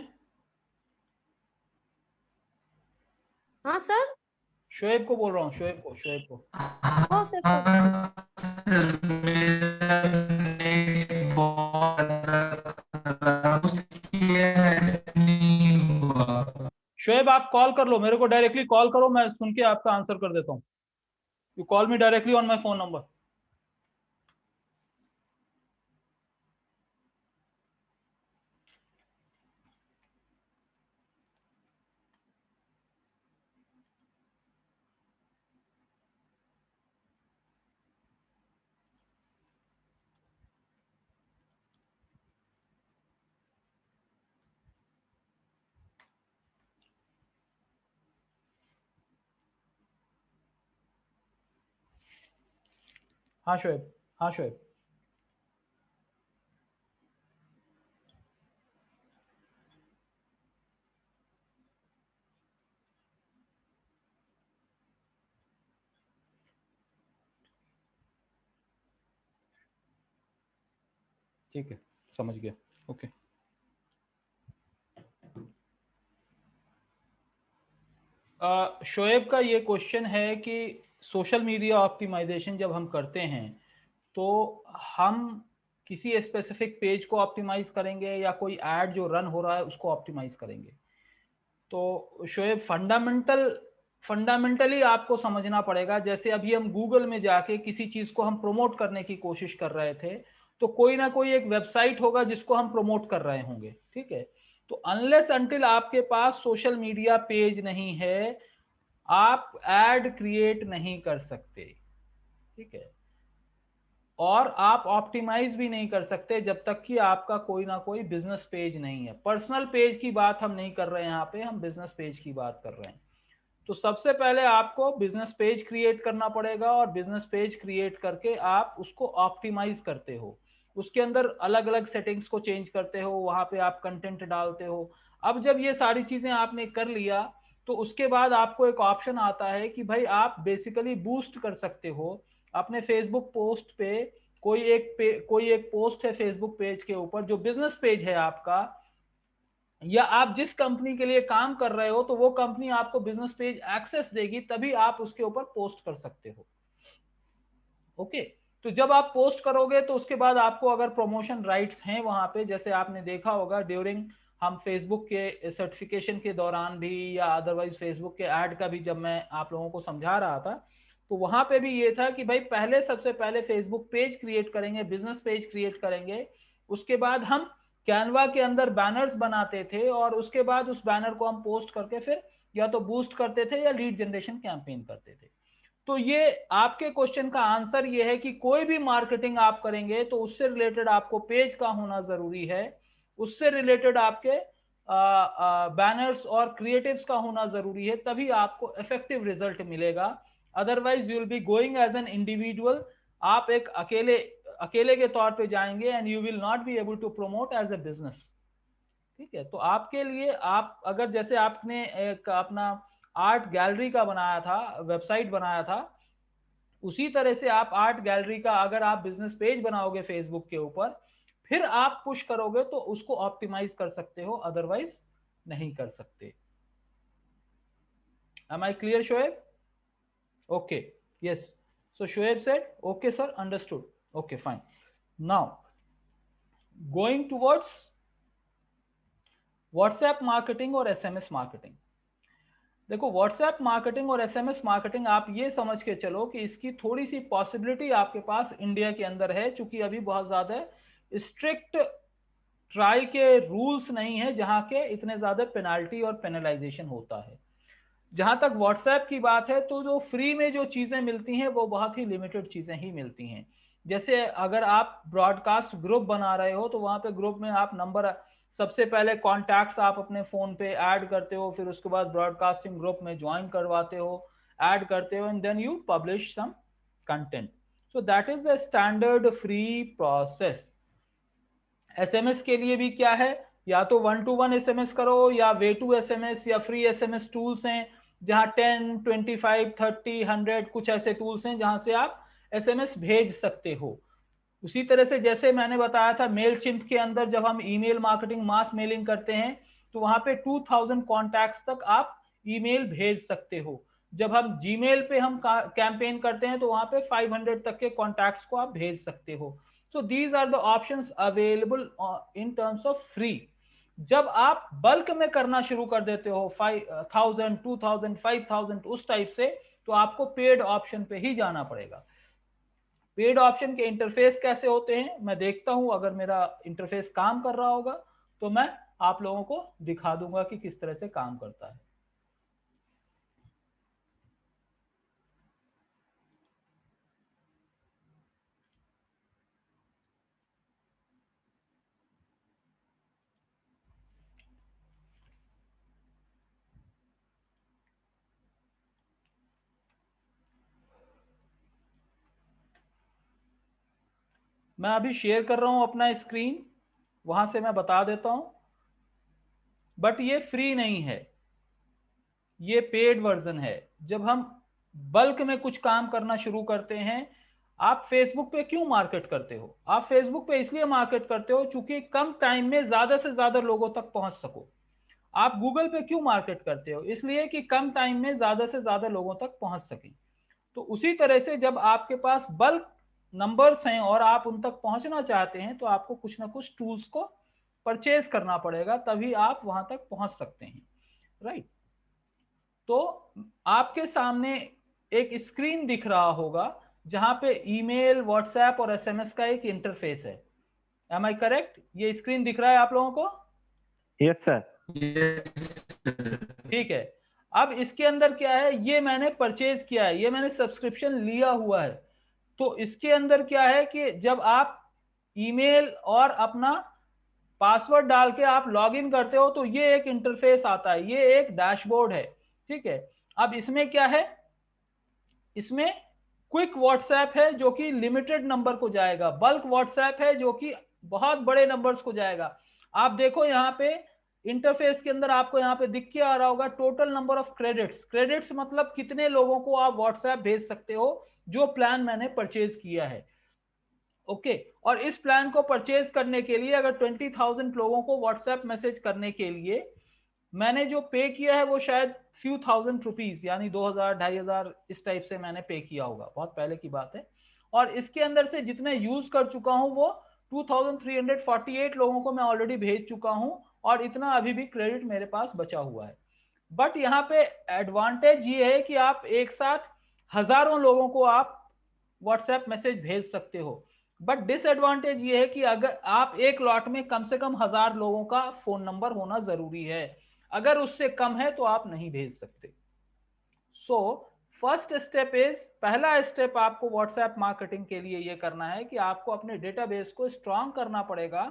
हाँ सर। शोएब को बोल रहा हूँ, शोएब को, शोएब को। हो सर सर। हाँ सर, मेरा नेट बहुत खराब, उसकी नहीं हुआ। शोएब आप कॉल कर लो, मेरे को डायरेक्टली कॉल करो, मैं सुन के आपका आंसर कर देता हूँ। You call me directly on my phone number. हाँ शोएब, हाँ शोएब। ठीक है, समझ गया। ओके, शोएब का ये क्वेश्चन है कि सोशल मीडिया ऑप्टिमाइजेशन जब हम करते हैं तो हम किसी स्पेसिफिक पेज को ऑप्टिमाइज करेंगे या कोई ऐड जो रन हो रहा है उसको ऑप्टिमाइज करेंगे। तो शोएब फंडामेंटली आपको समझना पड़ेगा। जैसे अभी हम गूगल में जाके किसी चीज को हम प्रमोट करने की कोशिश कर रहे थे, तो कोई ना कोई एक वेबसाइट होगा जिसको हम प्रमोट कर रहे होंगे, ठीक है। तो अनलेस अनटिल आपके पास सोशल मीडिया पेज नहीं है, आप एड क्रिएट नहीं कर सकते, ठीक है। और आप ऑप्टिमाइज भी नहीं कर सकते जब तक कि आपका कोई ना कोई बिजनेस पेज नहीं है। पर्सनल पेज की बात हम नहीं कर रहे हैं यहाँ पे, हम बिजनेस पेज की बात कर रहे हैं। तो सबसे पहले आपको बिजनेस पेज क्रिएट करना पड़ेगा और बिजनेस पेज क्रिएट करके आप उसको ऑप्टिमाइज करते हो, उसके अंदर अलग अलग सेटिंग्स को चेंज करते हो, वहां पे आप कंटेंट डालते हो। अब जब ये सारी चीजें आपने कर लिया तो उसके बाद आपको एक ऑप्शन आता है कि भाई आप बेसिकली बूस्ट कर सकते हो अपने फेसबुक पोस्ट पे। कोई एक पोस्ट है फेसबुक पेज के ऊपर जो बिजनेस पेज है आपका, या आप जिस कंपनी के लिए काम कर रहे हो तो वो कंपनी आपको बिजनेस पेज एक्सेस देगी, तभी आप उसके ऊपर पोस्ट कर सकते हो। ओके, तो जब आप पोस्ट करोगे तो उसके बाद आपको अगर प्रमोशन राइट्स हैं वहां पे, जैसे आपने देखा होगा ड्यूरिंग हम फेसबुक के सर्टिफिकेशन के दौरान भी या अदरवाइज फेसबुक के ऐड का भी जब मैं आप लोगों को समझा रहा था, तो वहां पे भी ये था कि भाई पहले सबसे पहले फेसबुक पेज क्रिएट करेंगे, बिजनेस पेज क्रिएट करेंगे, उसके बाद हम कैनवा के अंदर बैनर्स बनाते थे और उसके बाद उस बैनर को हम पोस्ट करके फिर या तो बूस्ट करते थे या लीड जनरेशन कैंपेन करते थे। तो ये आपके क्वेश्चन का आंसर ये है कि कोई भी मार्केटिंग आप करेंगे तो उससे रिलेटेड आपको पेज का होना जरूरी है, उससे रिलेटेड आपके बैनर्स और क्रिएटिव्स का होना जरूरी है, तभी आपको इफेक्टिव रिजल्ट मिलेगा। Otherwise you will be going as an individual, आप एक अकेले के तौर पे जाएंगे and you will not be able to promote as a business, ठीक है। तो आपके लिए आप अगर जैसे आपने एक अपना आर्ट गैलरी का बनाया था, वेबसाइट बनाया था, उसी तरह से आप आर्ट गैलरी का अगर आप बिजनेस पेज बनाओगे फेसबुक के ऊपर, फिर आप पुश करोगे तो उसको ऑप्टिमाइज कर सकते हो, अदरवाइज नहीं कर सकते। Am I clear Shoaib? Okay, yes. So Shoaib said okay sir, understood, okay fine. Now going towards WhatsApp marketing और एसएमएस मार्केटिंग। देखो, व्हाट्सएप मार्केटिंग और एसएमएस मार्केटिंग आप ये समझ के चलो कि इसकी थोड़ी सी पॉसिबिलिटी आपके पास इंडिया के अंदर है, चूंकि अभी बहुत ज्यादा स्ट्रिक्ट ट्राई के रूल्स नहीं है जहां के इतने ज्यादा पेनाल्टी और पेनलाइजेशन होता है। जहां तक व्हाट्सएप की बात है तो जो फ्री में जो चीजें मिलती हैं वो बहुत ही लिमिटेड चीजें ही मिलती हैं। जैसे अगर आप ब्रॉडकास्ट ग्रुप बना रहे हो तो वहां पे ग्रुप में आप नंबर, सबसे पहले कॉन्टैक्ट्स आप अपने फोन पे ऐड करते हो, फिर उसके बाद ब्रॉडकास्टिंग ग्रुप में ज्वाइन करवाते हो, ऐड करते हो, and then you publish some content. So that is the standard free process. SMS के लिए भी क्या है, या तो 1-to-1 एसएमएस करो या वे टू एसएमएस या फ्री एसएमएस टूल्स हैं जहां 10, 25, 30, 100 कुछ ऐसे टूल्स हैं जहां से आप एसएमएस भेज सकते हो। उसी तरह से जैसे मैंने बताया था मेल चिम्प के अंदर जब हम ईमेल मार्केटिंग मास मेलिंग करते हैं तो वहां पे 2000 कॉन्टैक्ट्स तक आप ईमेल भेज सकते हो। जब हम जीमेल पे हम कैंपेन करते हैं तो वहां पे 500 तक के कॉन्टैक्ट्स को आप भेज सकते हो। So these are the options available in terms of free. जब आप बल्क में करना शुरू कर देते हो 5000, 2000, 5000 उस टाइप से, तो आपको पेड ऑप्शन पे ही जाना पड़ेगा। पेड ऑप्शन के इंटरफेस कैसे होते हैं मैं देखता हूं, अगर मेरा इंटरफेस काम कर रहा होगा तो मैं आप लोगों को दिखा दूंगा कि किस तरह से काम करता है। मैं अभी शेयर कर रहा हूं अपना स्क्रीन, वहां से मैं बता देता हूं, बट ये फ्री नहीं है, ये पेड वर्जन है। जब हम बल्क में कुछ काम करना शुरू करते हैं, आप फेसबुक पे क्यों मार्केट करते हो? आप फेसबुक पे इसलिए मार्केट करते हो क्योंकि कम टाइम में ज्यादा से ज्यादा लोगों तक पहुंच सको। आप गूगल पे क्यों मार्केट करते हो? इसलिए कि कम टाइम में ज्यादा से ज्यादा लोगों तक पहुंच सके। तो उसी तरह से जब आपके पास बल्क नंबर्स हैं और आप उन तक पहुंचना चाहते हैं तो आपको कुछ ना कुछ टूल्स को परचेज करना पड़ेगा, तभी आप वहां तक पहुंच सकते हैं, राइट। तो आपके सामने एक स्क्रीन दिख रहा होगा जहां पे ईमेल, व्हाट्सएप और एसएमएस का एक इंटरफेस है। Am I correct? ये स्क्रीन दिख रहा है आप लोगों को? Yes sir. ठीक है। अब इसके अंदर क्या है, ये मैंने परचेज किया है, ये मैंने सब्सक्रिप्शन लिया हुआ है। तो इसके अंदर क्या है कि जब आप ईमेल और अपना पासवर्ड डाल के आप लॉगिन करते हो तो ये एक इंटरफेस आता है, ये एक डैशबोर्ड है, ठीक है। अब इसमें क्या है, इसमें क्विक व्हाट्सएप है जो कि लिमिटेड नंबर को जाएगा, बल्क व्हाट्सएप है जो कि बहुत बड़े नंबर्स को जाएगा। आप देखो यहाँ पे इंटरफेस के अंदर आपको यहाँ पे दिख के आ रहा होगा total number of credits. Credits मतलब कितने लोगों को आप व्हाट्सएप भेज सकते हो, जो प्लान मैंने परचेज किया है। ओके, और इस प्लान को परचेज करने के लिए अगर 20,000 लोगों को व्हाट्सएप मैसेज करने के लिए मैंने जो पे किया है वो शायद फ्यू थाउजेंड रुपीज, यानी 2,000 2,500 इस टाइप से मैंने पे किया होगा, बहुत पहले की बात है। और इसके अंदर से जितने यूज कर चुका हूं वो 2,348 लोगों को मैं ऑलरेडी भेज चुका हूं, और इतना अभी भी क्रेडिट मेरे पास बचा हुआ है। बट यहाँ पे एडवांटेज ये है कि आप एक साथ हजारों लोगों को आप व्हाट्सएप मैसेज भेज सकते हो। बट डिसएडवांटेज ये है कि अगर आप एक लॉट में कम से कम 1,000 लोगों का फोन नंबर होना जरूरी है, अगर उससे कम है तो आप नहीं भेज सकते। सो फर्स्ट स्टेप इज, पहला स्टेप आपको व्हाट्सएप मार्केटिंग के लिए ये करना है कि आपको अपने डेटाबेस को स्ट्रांग करना पड़ेगा,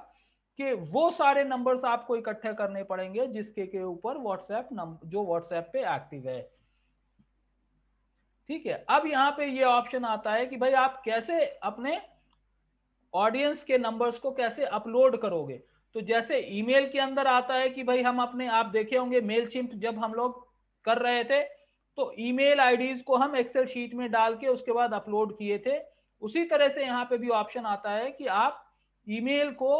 कि वो सारे नंबर्स आपको इकट्ठे करने पड़ेंगे जिसके के ऊपर व्हाट्सएप नंबर जो व्हाट्सएप पे एक्टिव है, ठीक है। अब यहाँ पे ये ऑप्शन आता है कि भाई आप कैसे अपने ऑडियंस के नंबर्स को कैसे अपलोड करोगे। तो जैसे ईमेल के अंदर आता है कि भाई हम अपने, आप देखे होंगे मेलचिम्प जब हम लोग कर रहे थे तो ईमेल आईडीज को हम एक्सेल शीट में डाल के उसके बाद अपलोड किए थे, उसी तरह से यहाँ पे भी ऑप्शन आता है कि आप ईमेल को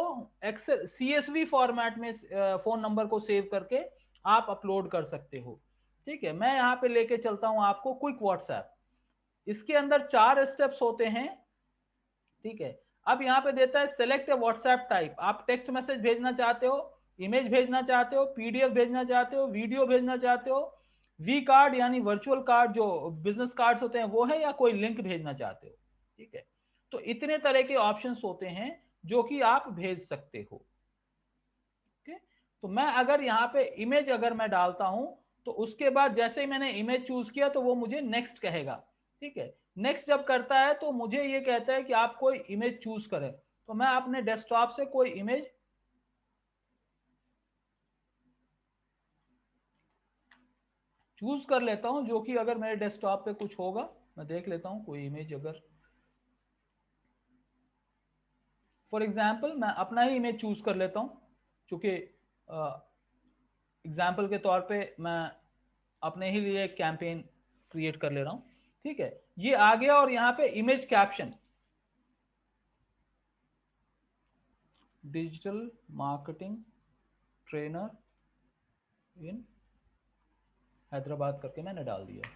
एक्सेल CSV फॉर्मेट में फोन नंबर को सेव करके आप अपलोड कर सकते हो, ठीक है। मैं यहाँ पे लेके चलता हूँ आपको क्विक व्हाट्सएप। इसके अंदर 4 स्टेप्स होते हैं, ठीक है। अब यहाँ पे देता है सेलेक्ट ए व्हाट्सएप टाइप, आप टेक्स्ट मैसेज भेजना चाहते हो, इमेज भेजना चाहते हो, पीडीएफ भेजना चाहते हो, वीडियो भेजना चाहते हो, वी कार्ड यानी वर्चुअल कार्ड जो बिजनेस कार्ड्स होते हैं वो है, या कोई लिंक भेजना चाहते हो, ठीक है। तो इतने तरह के ऑप्शंस होते हैं जो कि आप भेज सकते हो, ठीक। तो मैं अगर यहाँ पे इमेज अगर मैं डालता हूं तो उसके बाद जैसे ही मैंने इमेज चूज किया तो वो मुझे नेक्स्ट कहेगा, ठीक है। नेक्स्ट जब करता है तो मुझे ये कहता है कि आप कोई इमेज चूज करें। तो मैं अपने डेस्कटॉप से कोई इमेज चूज कर लेता हूं, जो कि अगर मेरे डेस्कटॉप पे कुछ होगा, मैं देख लेता हूं कोई इमेज अगर, फॉर एग्जाम्पल मैं अपना ही इमेज चूज कर लेता हूं, चूंकि एग्जाम्पल के तौर पे मैं अपने ही लिए एक कैंपेन क्रिएट कर ले रहा हूं, ठीक है। ये आ गया, और यहाँ पे image caption, digital marketing trainer in Hyderabad करके मैंने डाल दिया,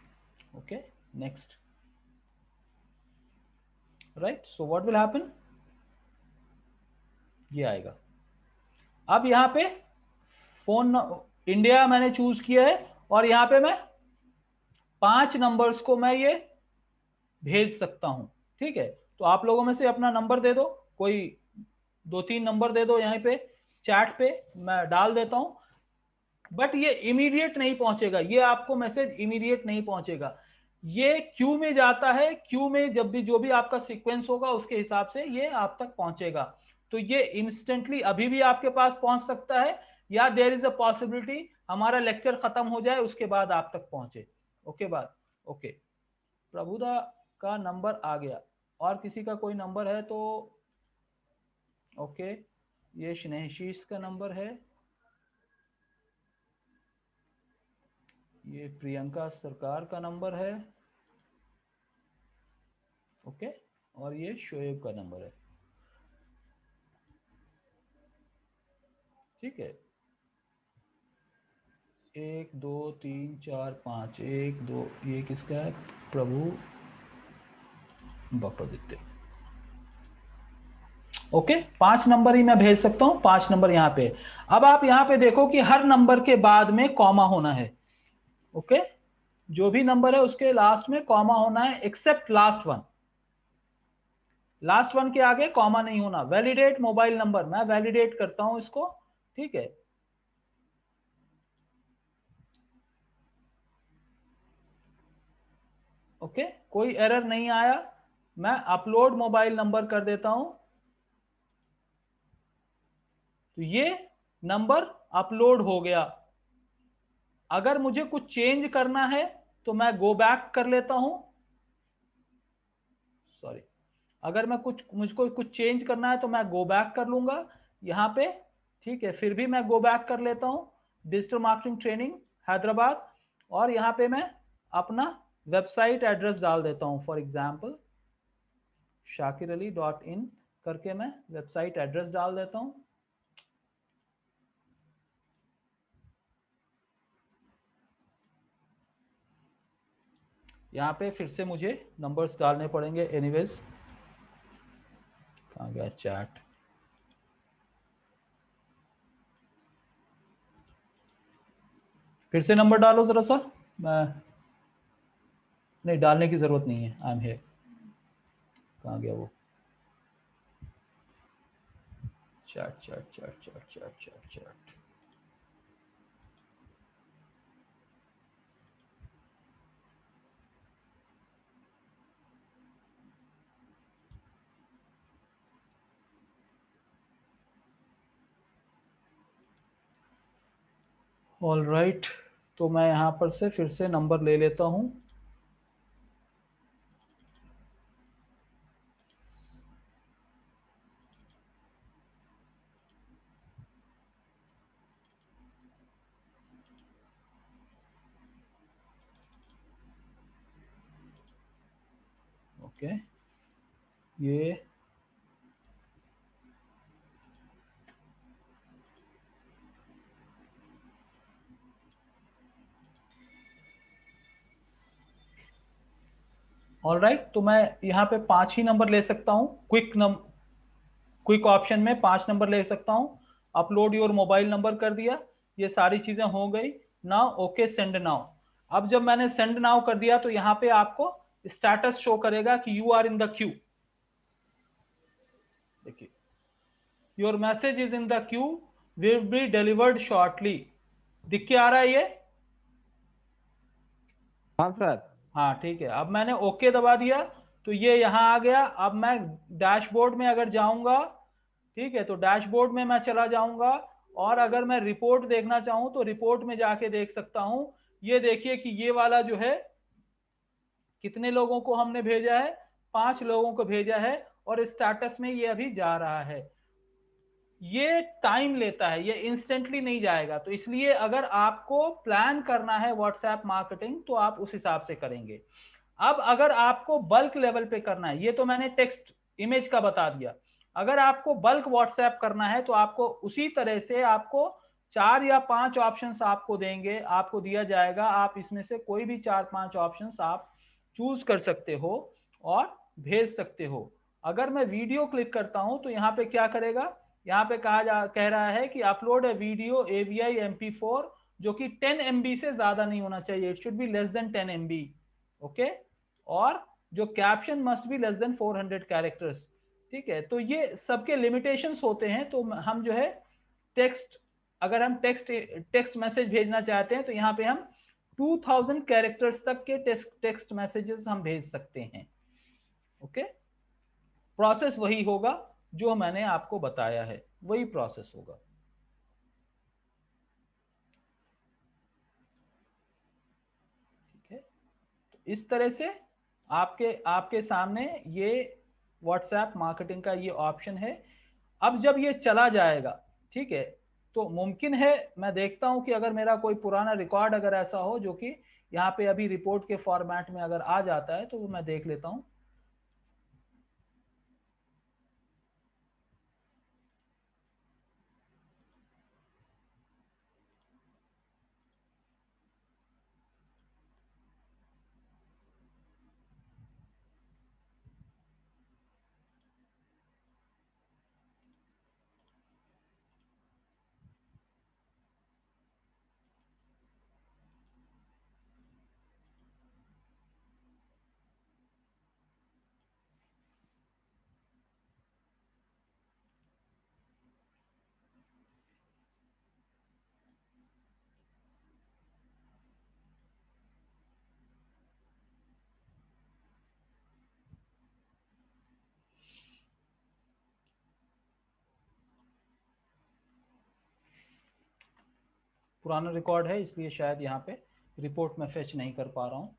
okay. Next, right. So what will happen, ये आएगा। अब यहाँ पे फोन इंडिया मैंने चूज किया है, और यहाँ पे मैं 5 नंबर्स को मैं ये भेज सकता हूं, ठीक है। तो आप लोगों में से अपना नंबर दे दो, कोई 2-3 नंबर दे दो, यहाँ पे चैट पे मैं डाल देता हूं। बट ये इमीडिएट नहीं पहुंचेगा, ये आपको मैसेज इमीडिएट नहीं पहुंचेगा, ये क्यू में जाता है। क्यू में जब भी जो भी आपका सीक्वेंस होगा उसके हिसाब से ये आप तक पहुंचेगा। तो ये इंस्टेंटली अभी भी आपके पास पहुंच सकता है, या देयर इज अ पॉसिबिलिटी हमारा लेक्चर खत्म हो जाए उसके बाद आप तक पहुंचे, ओके बात, ओके। प्रभुदा का नंबर आ गया, और किसी का कोई नंबर है तो ओके। ये स्नेहशीष का नंबर है, ये प्रियंका सरकार का नंबर है, ओके और ये शोएब का नंबर है, ठीक है। 1 2 3 4 5, 1 2, ये किसका है? प्रभु बप्पादित्य। ओके, 5 नंबर ही मैं भेज सकता हूं, 5 नंबर यहाँ पे। अब आप यहाँ पे देखो कि हर नंबर के बाद में कॉमा होना है। ओके, जो भी नंबर है उसके लास्ट में कॉमा होना है, except last one. Last one के आगे कॉमा नहीं होना। वैलिडेट मोबाइल नंबर, मैं वैलिडेट करता हूं इसको, ठीक है। ओके, कोई एरर नहीं आया। मैं अपलोड मोबाइल नंबर कर देता हूं, तो ये नंबर अपलोड हो गया। अगर मुझे कुछ चेंज करना है तो मैं गो बैक कर लेता हूं, सॉरी, अगर मैं मुझको कुछ चेंज करना है तो मैं गो बैक कर लूंगा यहाँ पे, ठीक है। फिर भी मैं गो बैक कर लेता हूँ, डिजिटल मार्केटिंग ट्रेनिंग हैदराबाद, और यहाँ पे मैं अपना वेबसाइट एड्रेस डाल देता हूँ। फॉर एग्जाम्पल shakirali.in करके मैं वेबसाइट एड्रेस डाल देता हूँ। यहाँ पे फिर से मुझे नंबर्स डालने पड़ेंगे एनीवेज। कहाँ गया चैट? फिर से नंबर डालो जरा सा। मैं नहीं, डालने की जरूरत नहीं है, आई एम हियर। कहाँ गया वो? Chat chat chat chat chat chat chat. All right, तो मैं यहाँ पर से फिर से नंबर ले लेता हूँ। ओके, ये ऑल राइट, तो मैं यहाँ पे 5 ही नंबर ले सकता हूँ। क्विक ऑप्शन में 5 नंबर ले सकता हूँ। अपलोड योर मोबाइल नंबर कर दिया, ये सारी चीजें हो गई। Now okay send now. अब जब मैंने सेंड नाउ कर दिया तो यहाँ पे आपको स्टेटस शो करेगा कि you are in the queue. देखिए, your message is in the queue, will be delivered shortly. दिख के आ रहा है ये? हाँ सर। हाँ ठीक है। अब मैंने ओके दबा दिया तो ये यहाँ आ गया। अब मैं डैशबोर्ड में अगर जाऊंगा, ठीक है, तो डैशबोर्ड में मैं चला जाऊंगा, और अगर मैं रिपोर्ट देखना चाहूं तो रिपोर्ट में जाके देख सकता हूं। ये देखिए कि ये वाला जो है, कितने लोगों को हमने भेजा है? 5 लोगों को भेजा है, और स्टेटस में ये अभी जा रहा है। ये टाइम लेता है, ये इंस्टेंटली नहीं जाएगा। तो इसलिए अगर आपको प्लान करना है व्हाट्सएप मार्केटिंग तो आप उस हिसाब से करेंगे। अब अगर आपको बल्क लेवल पे करना है, ये तो मैंने टेक्स्ट इमेज का बता दिया। अगर आपको बल्क व्हाट्सएप करना है तो आपको उसी तरह से आपको 4 या 5 ऑप्शंस आपको देंगे, आपको दिया जाएगा। आप इसमें से कोई भी 4-5 ऑप्शंस आप चूज कर सकते हो और भेज सकते हो। अगर मैं वीडियो क्लिक करता हूं तो यहाँ पे क्या करेगा? यहाँ पे कह रहा है कि अपलोड ए वीडियो AVI MP4 जो कि 10 MB से ज्यादा नहीं होना चाहिए, it should be less than 10 MB। Okay, और जो caption must be less than 400 characters. ठीक है, तो ये सबके लिमिटेशंस होते हैं। तो हम जो है टेक्स्ट, अगर हम टेक्स्ट मैसेज भेजना चाहते हैं तो यहाँ पे हम 2000 कैरेक्टर्स तक के टेक्स्ट मैसेजेस हम भेज सकते हैं। ओके, प्रोसेस वही होगा जो मैंने आपको बताया है, वही प्रोसेस होगा। ठीक है, तो इस तरह से आपके सामने ये व्हाट्सएप मार्केटिंग का ये ऑप्शन है। अब जब ये चला जाएगा, ठीक है, तो मुमकिन है मैं देखता हूं कि अगर मेरा कोई पुराना रिकॉर्ड अगर ऐसा हो जो कि यहाँ पे अभी रिपोर्ट के फॉर्मेट में अगर आ जाता है तो वो मैं देख लेता हूं। पुराना रिकॉर्ड है, इसलिए शायद यहाँ पे रिपोर्ट में फेच नहीं कर पा रहा हूँ,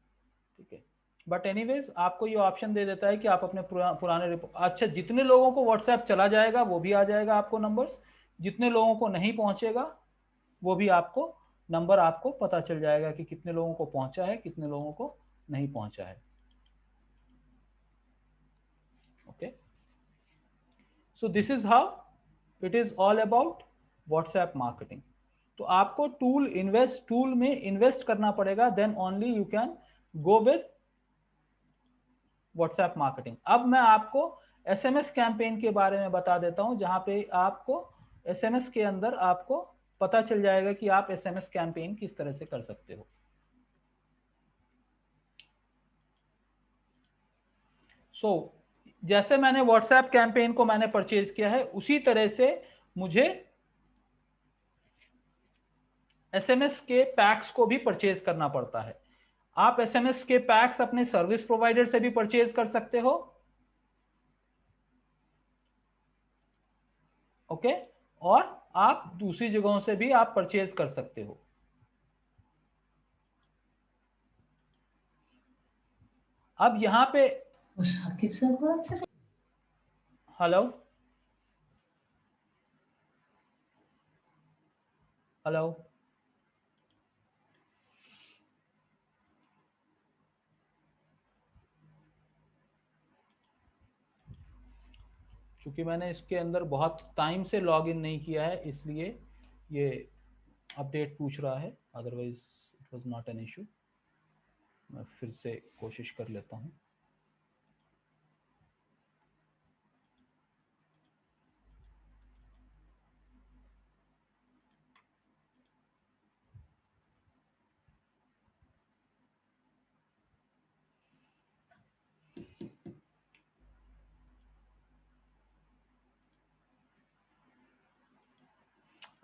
ठीक है। बट एनीवेज आपको ये ऑप्शन दे देता है कि आप अपने पुराने रिपोर्ट, अच्छा जितने लोगों को व्हाट्सएप चला जाएगा वो भी आ जाएगा आपको नंबर्स, जितने लोगों को नहीं पहुंचेगा वो भी आपको नंबर आपको पता चल जाएगा कि कितने लोगों को पहुंचा है, कितने लोगों को नहीं पहुंचा है। Okay, so this is how it is all about WhatsApp marketing. तो आपको टूल में इन्वेस्ट करना पड़ेगा, then only you can go with WhatsApp marketing. अब मैं आपको एसएमएस कैंपेन के बारे में बता देता हूं, जहां पे आपको एसएमएस के अंदर आपको पता चल जाएगा कि आप एसएमएस कैंपेन किस तरह से कर सकते हो। सो जैसे मैंने व्हाट्सएप कैंपेन को मैंने परचेज किया है, उसी तरह से मुझे एसएमएस के पैक्स को भी परचेज करना पड़ता है। आप एसएमएस के पैक्स अपने सर्विस प्रोवाइडर से भी परचेज कर सकते हो, ओके, और आप दूसरी जगहों से भी आप परचेज कर सकते हो। अब यहां पे हेलो हेलो क्योंकि मैंने इसके अंदर बहुत टाइम से लॉग इन नहीं किया है, इसलिए ये अपडेट पूछ रहा है, otherwise it was not an issue. मैं फिर से कोशिश कर लेता हूं।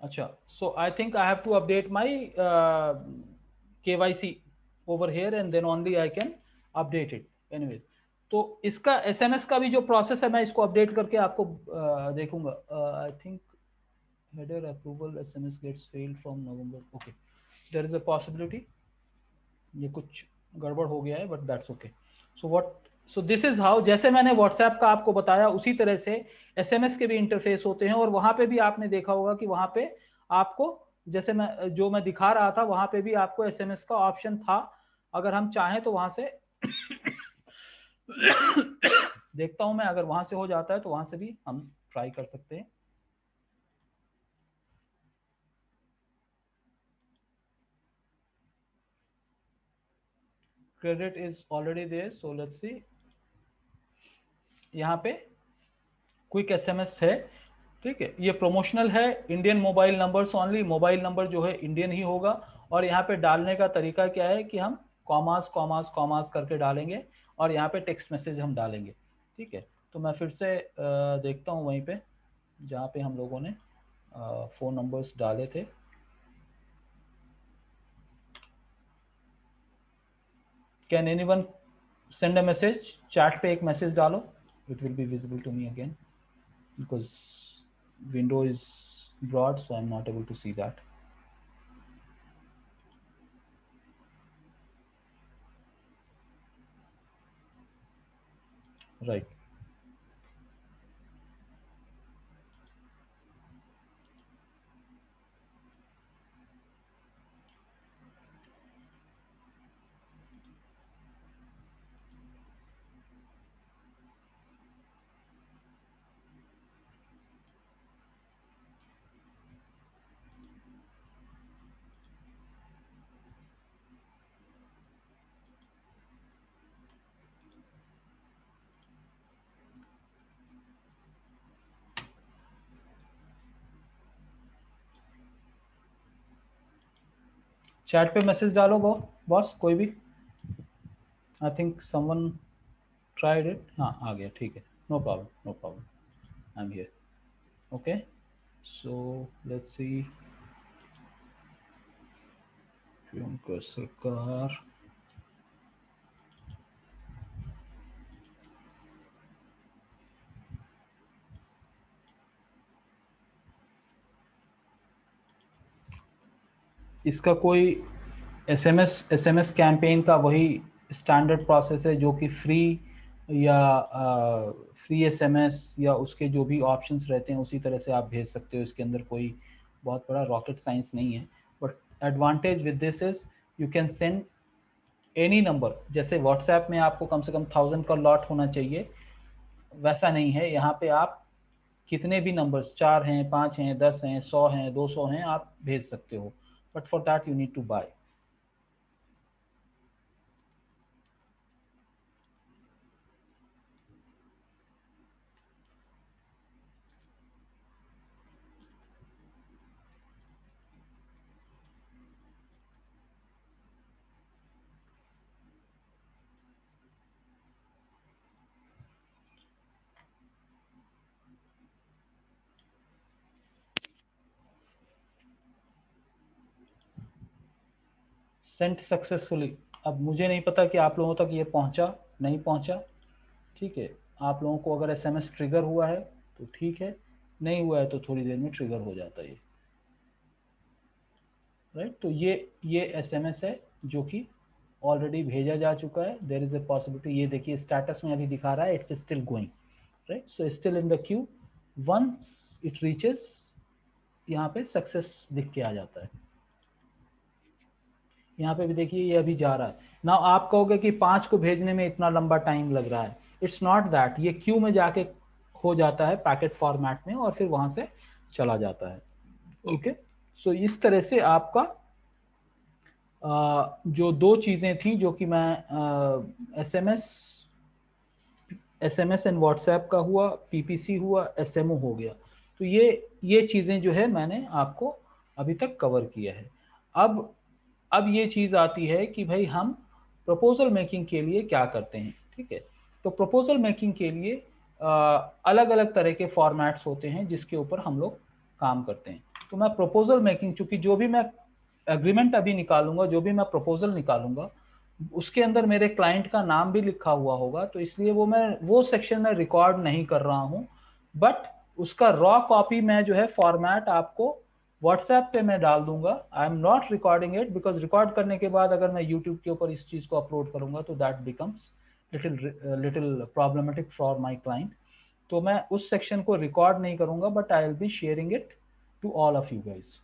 अच्छा, so I think I have to update my KYC over here and then only I can update it. Anyways, तो इसका SMS का भी जो प्रोसेस है मैं इसको अपडेट करके आपको देखूंगा। I think header approval SMS gets failed from November. Okay, there is a possibility ये कुछ गड़बड़ हो गया है, but that's okay. So this is how, जैसे मैंने WhatsApp का आपको बताया उसी तरह से SMS के भी इंटरफेस होते हैं, और वहां पे भी आपने देखा होगा कि वहां पे आपको जैसे मैं दिखा रहा था वहां पे भी आपको SMS का ऑप्शन था। अगर हम चाहें तो वहां से देखता हूं मैं, अगर वहां से हो जाता है तो वहां से भी हम ट्राई कर सकते हैं। Credit is already there, so let's see. यहाँ पे क्विक SMS है, ठीक है, ये प्रमोशनल है, Indian mobile numbers only, mobile number जो है इंडियन ही होगा। और यहाँ पे डालने का तरीका क्या है कि हम कॉमास कॉमास कॉमास करके डालेंगे और यहाँ पे टेक्स्ट मैसेज हम डालेंगे, ठीक है। तो मैं फिर से देखता हूँ वहीं पे जहाँ पे हम लोगों ने फोन नंबर्स डाले थे। Can anyone send a message? Chat पे एक मैसेज डालो, it will be visible to me again because window is broad, so I'm not able to see that. Right. Chat पे मैसेज डालो बॉस कोई भी। I think someone tried it. हाँ आ गया, ठीक है, no problem no problem, I am here. Okay, so let's see. सरकार इसका कोई एसएमएस कैंपेन का वही स्टैंडर्ड प्रोसेस है जो कि फ्री या फ्री एसएमएस या उसके जो भी ऑप्शंस रहते हैं उसी तरह से आप भेज सकते हो। इसके अंदर कोई बहुत बड़ा रॉकेट साइंस नहीं है। But advantage with this is you can send any number. जैसे व्हाट्सएप में आपको कम से कम 1000 का लॉट होना चाहिए, वैसा नहीं है। यहाँ पे आप कितने भी नंबर्स, 4 हैं, 5 हैं, 10 हैं, 100 हैं, 200 हैं, आप भेज सकते हो। But for that you need to buy. Sent successfully. अब मुझे नहीं पता कि आप लोगों तक ये पहुंचा नहीं पहुंचा। ठीक है, आप लोगों को अगर एसएमएस ट्रिगर हुआ है तो ठीक है, नहीं हुआ है तो थोड़ी देर में ट्रिगर हो जाता है ये। राइट, तो ये एसएमएस है जो कि ऑलरेडी भेजा जा चुका है। देयर इज अ पॉसिबिलिटी, ये देखिए स्टेटस में अभी दिखा रहा है it's still going. Right, so still in the queue. Once it reaches, यहाँ पे सक्सेस दिख के आ जाता है। यहाँ पे भी देखिए ये अभी जा रहा है ना। आप कहोगे कि 5 को भेजने में इतना लंबा टाइम लग रहा है, इट्स नॉट दैट। ये क्यू में जाके हो जाता है पैकेट फॉर्मेट में और फिर वहां से चला जाता है। ओके, सो इस तरह से आपका जो 2 चीजें थी जो कि मैं एसएमएस एंड व्हाट्सएप का हुआ, पीपीसी हुआ, एसएमओ हो गया। तो ये चीजें जो है मैंने आपको अभी तक कवर किया है। अब ये चीज आती है कि भाई हम प्रपोजल मेकिंग के लिए क्या करते हैं। ठीक है, तो प्रपोजल मेकिंग के लिए अलग अलग तरह के फॉर्मेट्स होते हैं जिसके ऊपर हम लोग काम करते हैं। तो मैं प्रपोजल मेकिंग, चूंकि जो भी मैं एग्रीमेंट अभी निकालूंगा, जो भी मैं प्रपोजल निकालूंगा, उसके अंदर मेरे क्लाइंट का नाम भी लिखा हुआ होगा, तो इसलिए वो सेक्शन में रिकॉर्ड नहीं कर रहा हूं। बट उसका रॉ कॉपी मैं जो है फॉर्मेट आपको व्हाट्सएप पे मैं डाल दूंगा। आई am not recording it, because record करने के बाद अगर मैं यूट्यूब के ऊपर इस चीज को अपलोड करूंगा तो that becomes little problematic for my client. तो मैं उस सेक्शन को रिकॉर्ड नहीं करूंगा, but I will be sharing it to all of you guys.